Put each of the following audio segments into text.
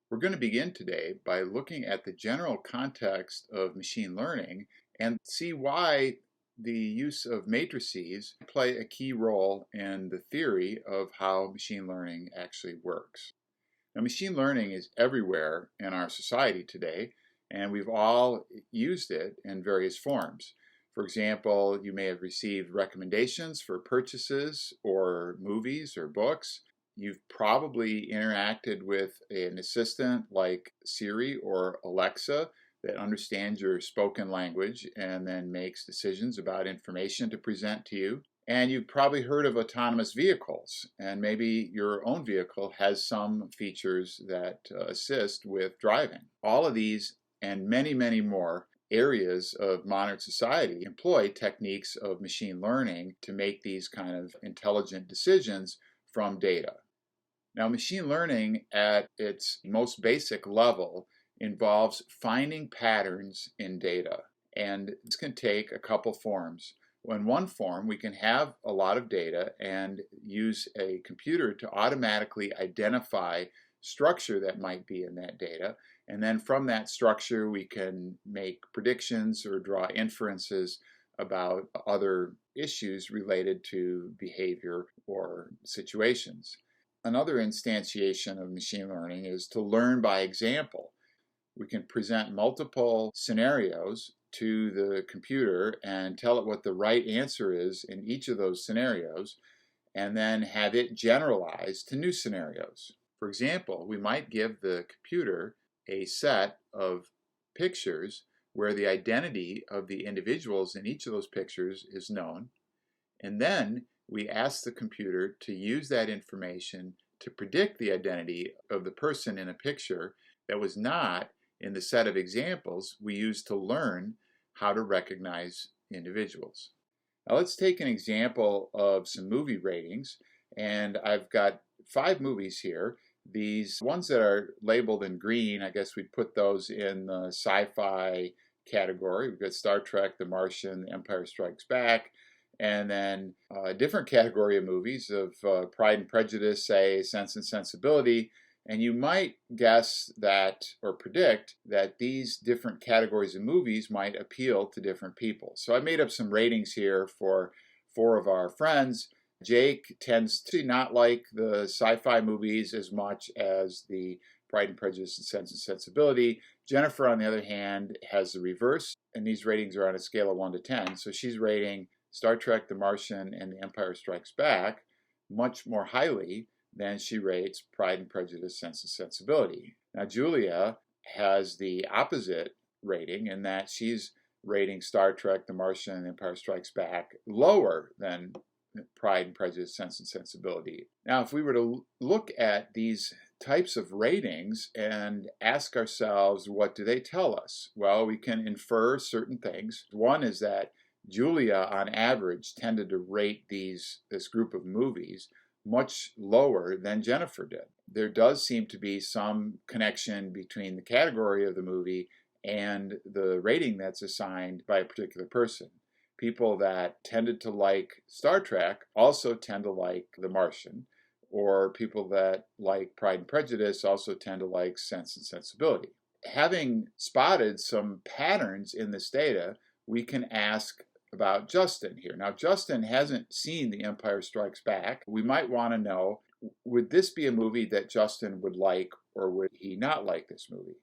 We're going to begin today by looking at the general context of machine learning and see why the use of matrices play a key role in the theory of how machine learning actually works. Now, machine learning is everywhere in our society today, and we've all used it in various forms. For example, you may have received recommendations for purchases or movies or books. You've probably interacted with an assistant like Siri or Alexa that understands your spoken language and then makes decisions about information to present to you. And you've probably heard of autonomous vehicles, and maybe your own vehicle has some features that assist with driving. All of these and many, many more areas of modern society employ techniques of machine learning to make these kind of intelligent decisions from data. Now, machine learning at its most basic level involves finding patterns in data, and this can take a couple forms. In one form, we can have a lot of data and use a computer to automatically identify structure that might be in that data, and then from that structure we can make predictions or draw inferences about other issues related to behavior or situations. Another instantiation of machine learning is to learn by example. We can present multiple scenarios to the computer and tell it what the right answer is in each of those scenarios, and then have it generalize to new scenarios. For example, we might give the computer a set of pictures where the identity of the individuals in each of those pictures is known, and then we ask the computer to use that information to predict the identity of the person in a picture that was not in the set of examples we used to learn how to recognize individuals. Now let's take an example of some movie ratings, and I've got 5 movies here. These ones that are labeled in green, I guess we'd put those in the sci-fi category. We've got Star Trek, The Martian, The Empire Strikes Back, and then a different category of movies of Pride and Prejudice, say Sense and Sensibility. And you might guess that or predict that these different categories of movies might appeal to different people. So I made up some ratings here for 4 of our friends. Jake tends to not like the sci-fi movies as much as the Pride and Prejudice and Sense and Sensibility. Jennifer, on the other hand, has the reverse, and these ratings are on a scale of 1 to 10. So she's rating Star Trek, The Martian, and The Empire Strikes Back much more highly than she rates Pride and Prejudice, Sense and Sensibility. Now, Julia has the opposite rating in that she's rating Star Trek, The Martian, and The Empire Strikes Back lower than Pride and Prejudice, Sense and Sensibility. Now, if we were to look at these types of ratings and ask ourselves, what do they tell us? Well, we can infer certain things. One is that Julia, on average, tended to rate this group of movies much lower than Jennifer did. There does seem to be some connection between the category of the movie and the rating that's assigned by a particular person. People that tended to like Star Trek also tend to like The Martian, or people that like Pride and Prejudice also tend to like Sense and Sensibility. Having spotted some patterns in this data, we can ask about Justin here. Now, Justin hasn't seen The Empire Strikes Back. We might want to know, would this be a movie that Justin would like, or would he not like this movie?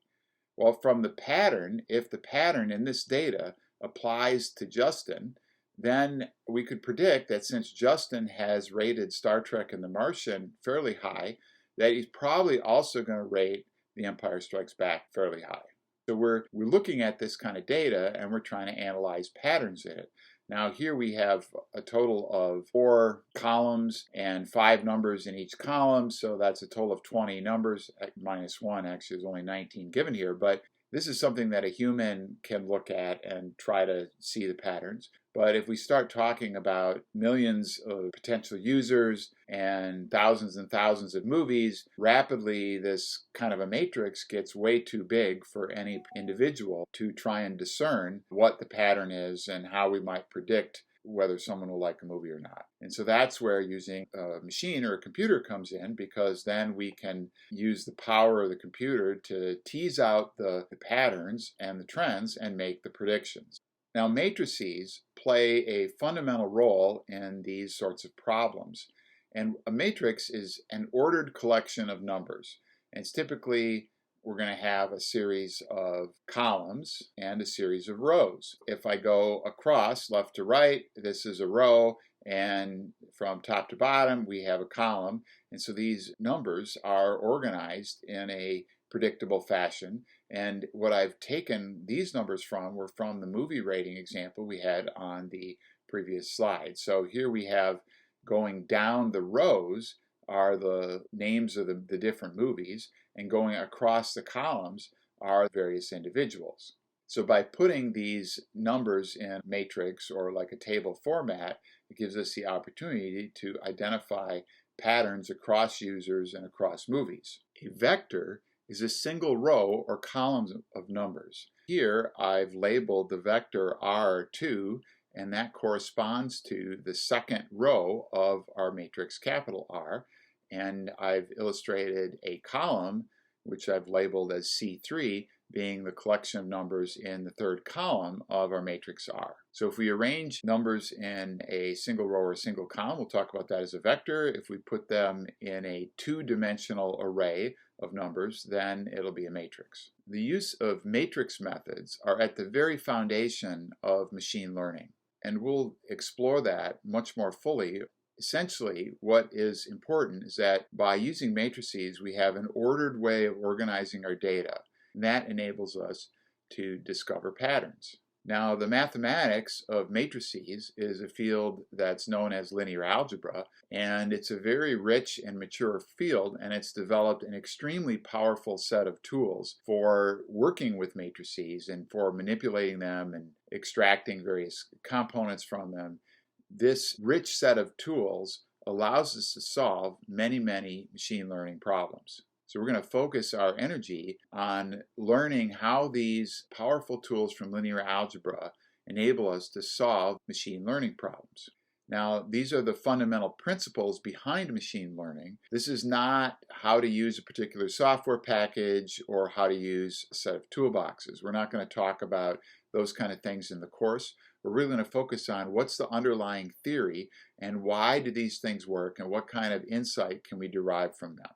Well, from the pattern, if the pattern in this data applies to Justin, then we could predict that since Justin has rated Star Trek and The Martian fairly high, that he's probably also going to rate The Empire Strikes Back fairly high. So we're looking at this kind of data and we're trying to analyze patterns in it. Now here we have a total of 4 columns and 5 numbers in each column, so that's a total of 20 numbers. Minus 1, actually, there's only 19 given here, but this is something that a human can look at and try to see the patterns. But if we start talking about millions of potential users and thousands of movies, rapidly this kind of a matrix gets way too big for any individual to try and discern what the pattern is and how we might predict whether someone will like a movie or not. And so that's where using a machine or a computer comes in, because then we can use the power of the computer to tease out the patterns and the trends and make the predictions. Now, matrices play a fundamental role in these sorts of problems. And a matrix is an ordered collection of numbers. And it's typically, we're going to have a series of columns and a series of rows. If I go across left to right, this is a row, and from top to bottom, we have a column. And so these numbers are organized in a predictable fashion. And what I've taken these numbers from were from the movie rating example we had on the previous slide. So here we have, going down the rows are the names of the different movies, and going across the columns are various individuals. So by putting these numbers in matrix or like a table format, it gives us the opportunity to identify patterns across users and across movies. A vector is a single row or column of numbers. Here I've labeled the vector R2, and that corresponds to the second row of our matrix capital R. And I've illustrated a column, which I've labeled as C3, being the collection of numbers in the third column of our matrix R. So if we arrange numbers in a single row or a single column, we'll talk about that as a vector. If we put them in a two-dimensional array of numbers, then it'll be a matrix. The use of matrix methods are at the very foundation of machine learning, and we'll explore that much more fully. Essentially, what is important is that by using matrices, we have an ordered way of organizing our data, and that enables us to discover patterns. Now, the mathematics of matrices is a field that's known as linear algebra, and it's a very rich and mature field, and it's developed an extremely powerful set of tools for working with matrices and for manipulating them and extracting various components from them. This rich set of tools allows us to solve many, many machine learning problems. So we're going to focus our energy on learning how these powerful tools from linear algebra enable us to solve machine learning problems. Now, these are the fundamental principles behind machine learning. This is not how to use a particular software package or how to use a set of toolboxes. We're not going to talk about those kind of things in the course. We're really going to focus on what's the underlying theory and why do these things work and what kind of insight can we derive from them.